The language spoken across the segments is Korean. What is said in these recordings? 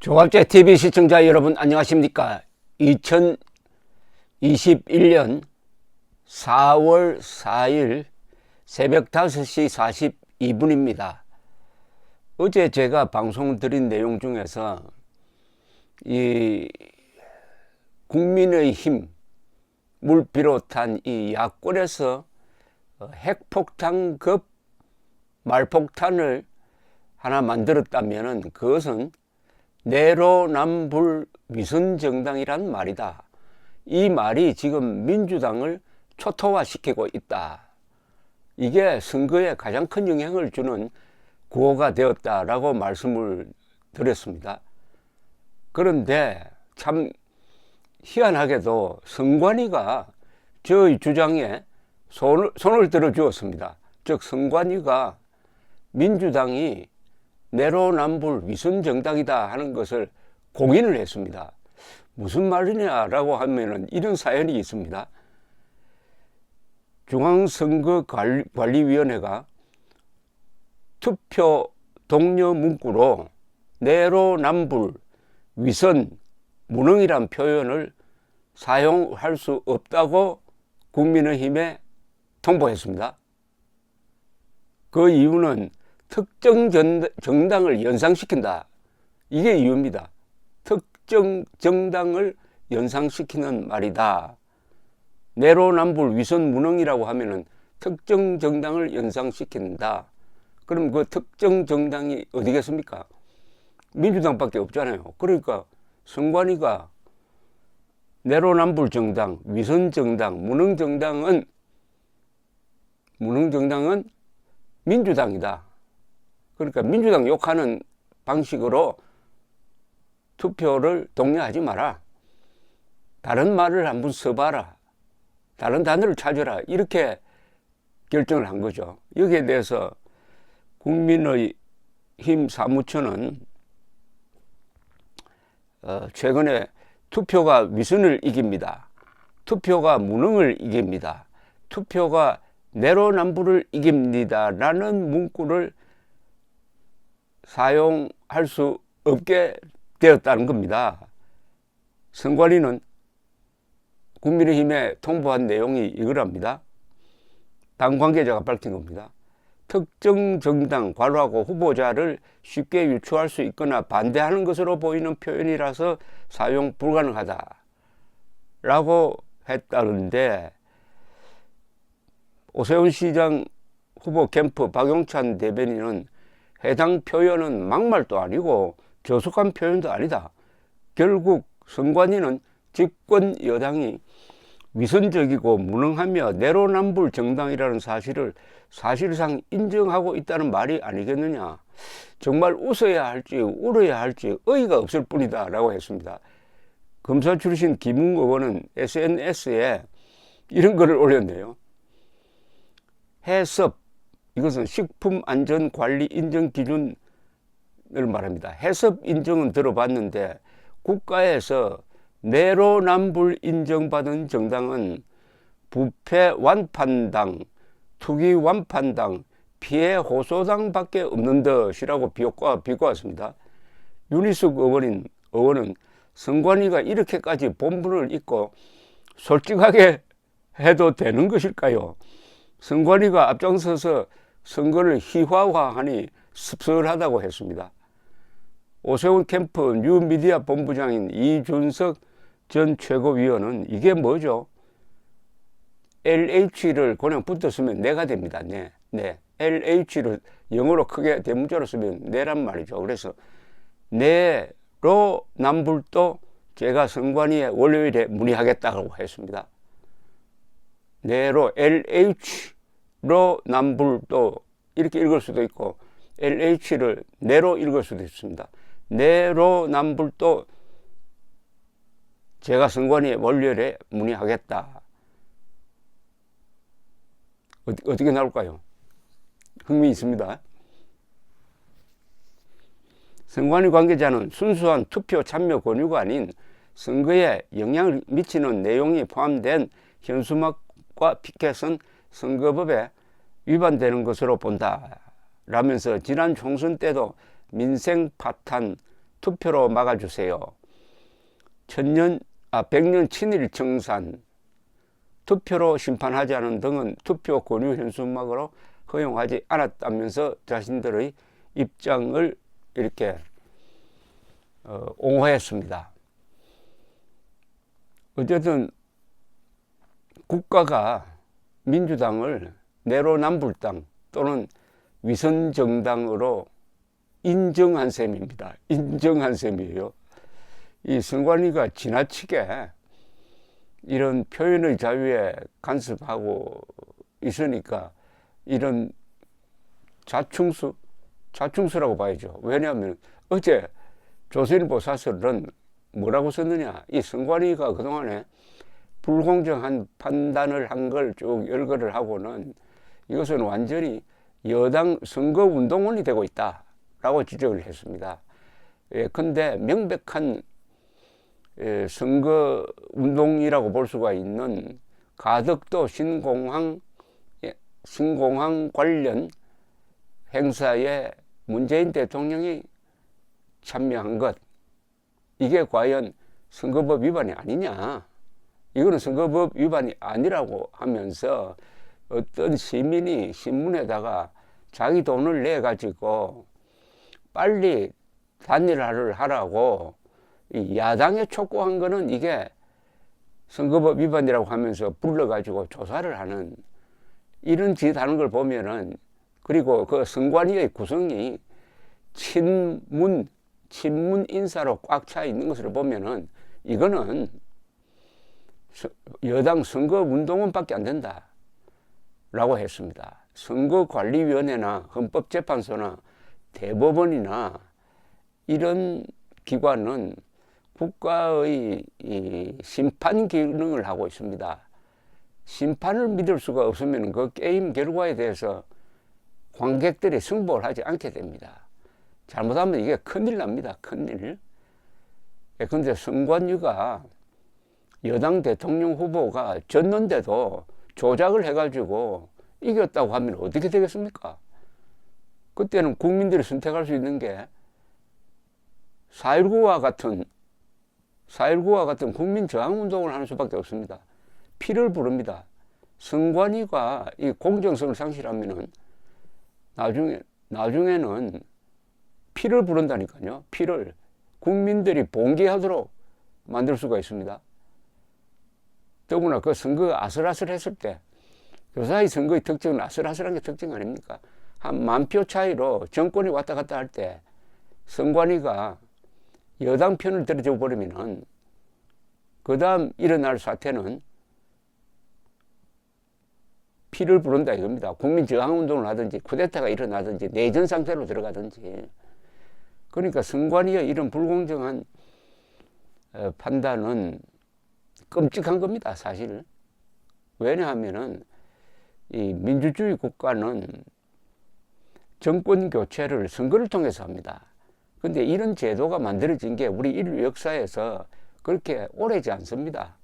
조갑제 TV 시청자 여러분 안녕하십니까? 2021년 4월 4일 새벽 5시 42분입니다. 어제 제가 방송 드린 내용 중에서 이 국민의힘을 비롯한 이 야권에서 핵폭탄급 말폭탄을 하나 만들었다면은 그것은 내로남불 위선정당이란 말이다. 이 말이 지금 민주당을 초토화시키고 있다. 이게 선거에 가장 큰 영향을 주는 구호가 되었다라고 말씀을 드렸습니다. 그런데 참 희한하게도 선관위가 저의 주장에 손을 들어주었습니다. 즉 선관위가 민주당이 내로남불 위선정당이다 하는 것을 공인을 했습니다. 무슨 말이냐라고 하면은 이런 사연이 있습니다. 중앙선거관리위원회가 투표 독려 문구로 내로남불 위선 무능이란 표현을 사용할 수 없다고 국민의힘에 통보했습니다. 그 이유는 특정 정당을 연상시킨다. 이게 이유입니다. 특정 정당을 연상시키는 말이다. 내로남불 위선 무능이라고 하면은 특정 정당을 연상시킨다. 그럼 그 특정 정당이 어디겠습니까? 민주당밖에 없잖아요. 그러니까 선관위가 내로남불 정당, 위선 정당, 무능 정당은 민주당이다. 그러니까 민주당 욕하는 방식으로 투표를 독려하지 마라. 다른 말을 한번 써봐라. 다른 단어를 찾아라. 이렇게 결정을 한 거죠. 여기에 대해서 국민의힘 사무처는 최근에 투표가 위선을 이깁니다. 투표가 무능을 이깁니다. 투표가 내로남불을 이깁니다. 라는 문구를 사용할 수 없게 되었다는 겁니다. 선관위는 국민의힘에 통보한 내용이 이거랍니다. 당 관계자가 밝힌 겁니다. 특정 정당 괄호하고 후보자를 쉽게 유추할 수 있거나 반대하는 것으로 보이는 표현이라서 사용 불가능하다 라고 했다는데, 오세훈 시장 후보 캠프 박용찬 대변인은 해당 표현은 막말도 아니고 저속한 표현도 아니다. 결국 선관위는 집권 여당이 위선적이고 무능하며 내로남불 정당이라는 사실을 사실상 인정하고 있다는 말이 아니겠느냐. 정말 웃어야 할지 울어야 할지 어이가 없을 뿐이다 라고 했습니다. 검사 출신 김웅 의원은 SNS에 이런 글을 올렸네요. 해썹, 이것은 식품안전관리 인정기준을 말합니다. 해썹 인정은 들어봤는데 국가에서 내로남불 인정받은 정당은 부패 완판당, 투기 완판당, 피해 호소당 밖에 없는 것이라고 비꼬았습니다. 윤희숙 의원은 선관위가 이렇게까지 본분을 잊고 솔직하게 해도 되는 것일까요? 선관위가 앞장서서 선거를 희화화하니 씁쓸하다고 했습니다. 오세훈 캠프 뉴미디어 본부장인 이준석 전 최고위원은 이게 뭐죠? LH를 그냥 붙었으면 내가 됩니다. 네. LH를 영어로 크게 대문자로 쓰면 내란 말이죠. 그래서 내로남불도 제가 선관위에 월요일에 문의하겠다고 했습니다. 내로 LH로 남불도 이렇게 읽을 수도 있고 LH를 내로 읽을 수도 있습니다. 내로남불도 제가 선관위에 월요일에 문의하겠다. 어떻게 나올까요? 흥미 있습니다. 선관위 관계자는 순수한 투표 참여 권유가 아닌 선거에 영향을 미치는 내용이 포함된 현수막과 피켓은 선거법에 위반되는 것으로 본다 라면서 지난 총선 때도 민생 파탄, 투표로 막아주세요. 100년 친일 청산, 투표로 심판하지 않은 등은 투표 권유 현수막으로 허용하지 않았다면서 자신들의 입장을 이렇게 옹호했습니다. 어쨌든 국가가 민주당을 내로남불당 또는 위선정당으로 인정한 셈입니다. 인정한 셈이에요. 이 선관위가 지나치게 이런 표현의 자유에 간섭하고 있으니까 이런 자충수라고 봐야죠. 왜냐하면 어제 조선일보 사설은 뭐라고 썼느냐, 이 선관위가 그동안에 불공정한 판단을 한 걸 쭉 열거를 하고는 이것은 완전히 여당 선거운동원이 되고 있다라고 지적을 했습니다. 근데 명백한 선거운동이라고 볼 수가 있는 가덕도 신공항 관련 행사에 문재인 대통령이 참여한 것, 이게 과연 선거법 위반이 아니냐, 이거는 선거법 위반이 아니라고 하면서 어떤 시민이 신문에다가 자기 돈을 내 가지고 빨리 단일화를 하라고 야당에 촉구한 거는 이게 선거법 위반이라고 하면서 불러가지고 조사를 하는 이런 짓 하는 걸 보면은, 그리고 그 선관위의 구성이 친문 인사로 꽉 차 있는 것을 보면은 이거는 여당 선거운동원밖에 안 된다라고 했습니다. 선거관리위원회나 헌법재판소나 대법원이나 이런 기관은 국가의 심판 기능을 하고 있습니다. 심판을 믿을 수가 없으면 그 게임 결과에 대해서 관객들이 승복을 하지 않게 됩니다. 잘못하면 이게 큰일 납니다. 큰일. 그런데 선관위가 여당 대통령 후보가 졌는데도 조작을 해가지고 이겼다고 하면 어떻게 되겠습니까? 그때는 국민들이 선택할 수 있는 게 4.19와 같은 국민 저항 운동을 하는 수밖에 없습니다. 피를 부릅니다. 선관위가 이 공정성을 상실하면은 나중에는 피를 부른다니까요. 피를 국민들이 봉기하도록 만들 수가 있습니다. 더구나 그 선거가 아슬아슬했을 때, 요사이 선거의 특징은 아슬아슬한 게 특징 아닙니까? 한 10,000표 차이로 정권이 왔다 갔다 할 때 선관위가 여당 편을 들어줘 버리면은 그 다음 일어날 사태는 피를 부른다 이겁니다. 국민 저항 운동을 하든지 쿠데타가 일어나든지 내전 상태로 들어가든지. 그러니까 선관위의 이런 불공정한 판단은 끔찍한 겁니다, 사실. 왜냐하면은 이 민주주의 국가는 정권 교체를 선거를 통해서 합니다. 근데 이런 제도가 만들어진 게 우리 인류 역사에서 그렇게 오래지 않습니다.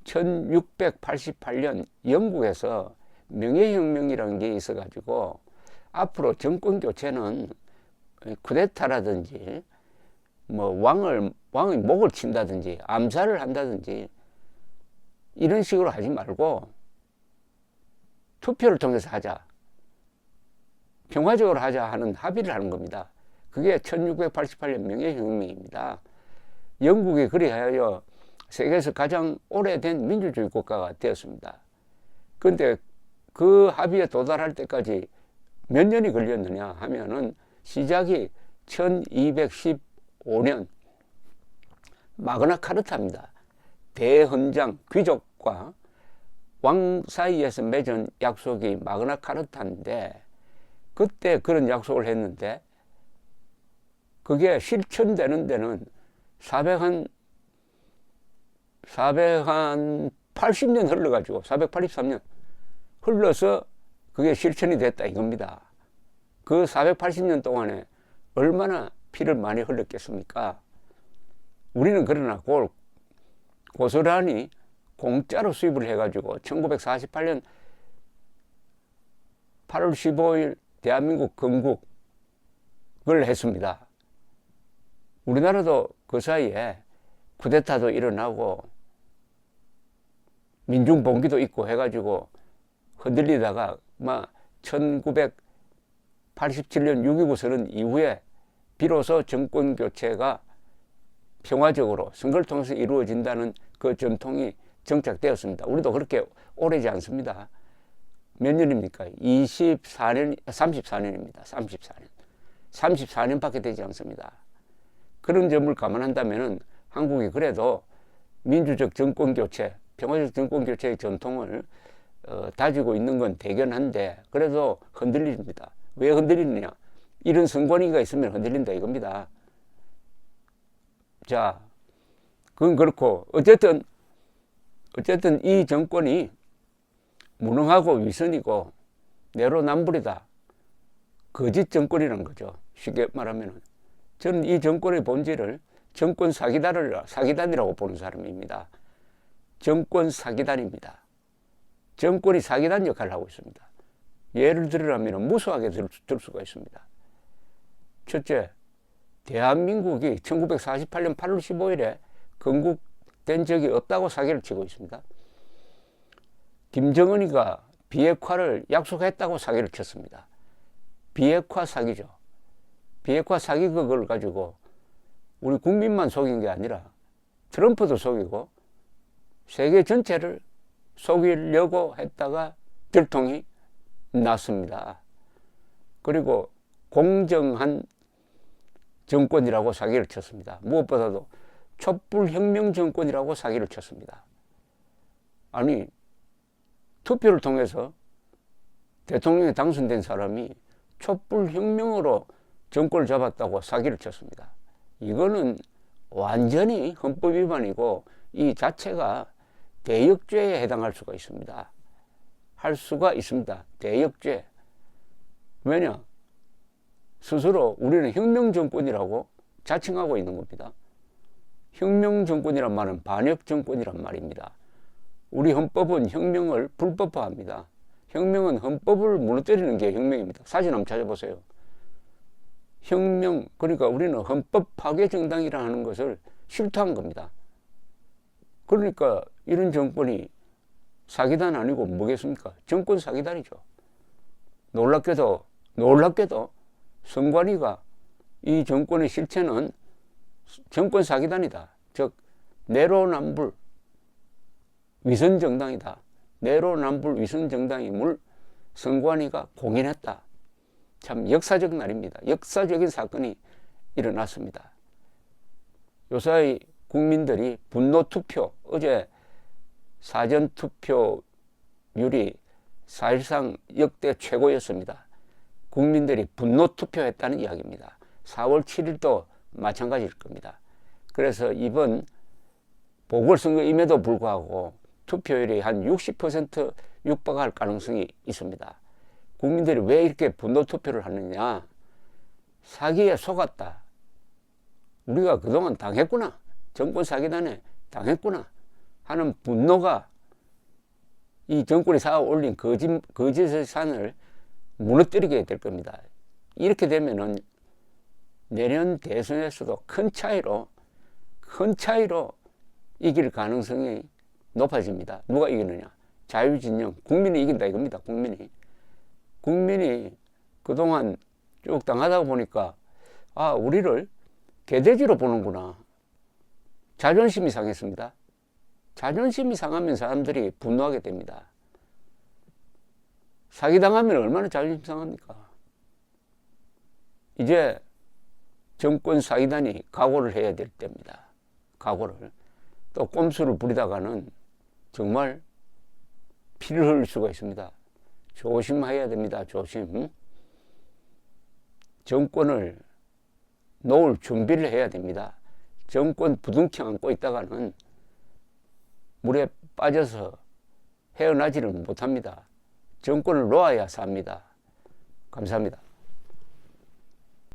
1688년 영국에서 명예혁명이라는 게 있어가지고 앞으로 정권 교체는 쿠데타라든지 뭐 왕의 목을 친다든지 암살을 한다든지 이런 식으로 하지 말고 투표를 통해서 하자, 평화적으로 하자 하는 합의를 하는 겁니다. 그게 1688년 명예혁명입니다. 영국이 그리하여 세계에서 가장 오래된 민주주의 국가가 되었습니다. 그런데 그 합의에 도달할 때까지 몇 년이 걸렸느냐 하면은 시작이 1215년 마그나 카르타입니다. 대헌장 귀족과 왕 사이에서 맺은 약속이 마그나 카르타인데, 그때 그런 약속을 했는데 그게 실천되는 데는 480년 흘러가지고 483년 흘러서 그게 실천이 됐다 이겁니다. 그 480년 동안에 얼마나 피를 많이 흘렸겠습니까? 우리는 그러나 그걸 고스란히 공짜로 수입을 해가지고 1948년 8월 15일 대한민국 건국을 했습니다. 우리나라도 그 사이에 쿠데타도 일어나고 민중봉기도 있고 해가지고 흔들리다가 막 1987년 6.29 선언 이후에 비로소 정권 교체가 평화적으로 선거를 통해서 이루어진다는 그 전통이 정착되었습니다. 우리도 그렇게 오래지 않습니다. 몇 년입니까? 24년, 34년입니다. 34년. 34년밖에 되지 않습니다. 그런 점을 감안한다면 한국이 그래도 민주적 정권 교체, 평화적 정권 교체의 전통을 다지고 있는 건 대견한데 그래도 흔들립니다. 왜 흔들리느냐? 이런 선관위가 있으면 흔들린다 이겁니다. 자, 그건 그렇고 어쨌든 이 정권이 무능하고 위선이고 내로남불이다. 거짓 정권이라는 거죠. 쉽게 말하면 저는 이 정권의 본질을 정권 사기단이라고 보는 사람입니다. 정권 사기단입니다. 정권이 사기단 역할을 하고 있습니다. 예를 들으라면 무수하게 들 수가 있습니다. 첫째, 대한민국이 1948년 8월 15일에 건국된 적이 없다고 사기를 치고 있습니다. 김정은이가 비핵화를 약속했다고 사기를 쳤습니다. 비핵화 사기죠. 비핵화 사기 그걸 가지고 우리 국민만 속인 게 아니라 트럼프도 속이고 세계 전체를 속이려고 했다가 들통이 났습니다. 그리고 공정한 정권이라고 사기를 쳤습니다. 무엇보다도 촛불혁명 정권이라고 사기를 쳤습니다. 아니, 투표를 통해서 대통령에 당선된 사람이 촛불혁명으로 정권을 잡았다고 사기를 쳤습니다. 이거는 완전히 헌법 위반이고 이 자체가 대역죄에 해당할 수가 있습니다. 할 수가 있습니다. 대역죄. 왜냐? 스스로 우리는 혁명정권이라고 자칭하고 있는 겁니다. 혁명정권이란 말은 반역정권이란 말입니다. 우리 헌법은 혁명을 불법화합니다. 혁명은 헌법을 무너뜨리는 게 혁명입니다. 사진 한번 찾아보세요. 혁명, 그러니까 우리는 헌법 파괴 정당이라는 것을 실토한 겁니다. 그러니까 이런 정권이 사기단 아니고 뭐겠습니까? 정권 사기단이죠. 놀랍게도 선관위가 이 정권의 실체는 정권 사기단이다. 즉 내로남불 위선정당이다. 내로남불 위선정당임을 선관위가 공인했다. 참 역사적 날입니다. 역사적인 사건이 일어났습니다. 요사이 국민들이 분노투표, 어제 사전투표율이 사실상 역대 최고였습니다. 국민들이 분노투표했다는 이야기입니다. 4월 7일도 마찬가지일 겁니다. 그래서 이번 보궐선거임에도 불구하고 투표율이 한 60% 육박할 가능성이 있습니다. 국민들이 왜 이렇게 분노투표를 하느냐? 사기에 속았다. 우리가 그동안 당했구나. 정권 사기단에 당했구나 하는 분노가 이 정권이 쌓아 올린 거짓의 산을 무너뜨리게 될 겁니다. 이렇게 되면은 내년 대선에서도 큰 차이로 이길 가능성이 높아집니다. 누가 이기느냐? 자유진영, 국민이 이긴다 이겁니다. 국민이 그동안 쭉 당하다 보니까 아, 우리를 개돼지로 보는구나. 자존심이 상했습니다. 자존심이 상하면 사람들이 분노하게 됩니다. 사기당하면 얼마나 자존심 상합니까? 이제 정권 사기단이 각오를 해야 될 때입니다. 각오를. 또 꼼수를 부리다가는 정말 피를 흘릴 수가 있습니다. 조심해야 됩니다. 조심. 정권을 놓을 준비를 해야 됩니다. 정권 부둥켜 안고 있다가는 물에 빠져서 헤어나지를 못합니다. 정권을 놓아야 삽니다. 감사합니다.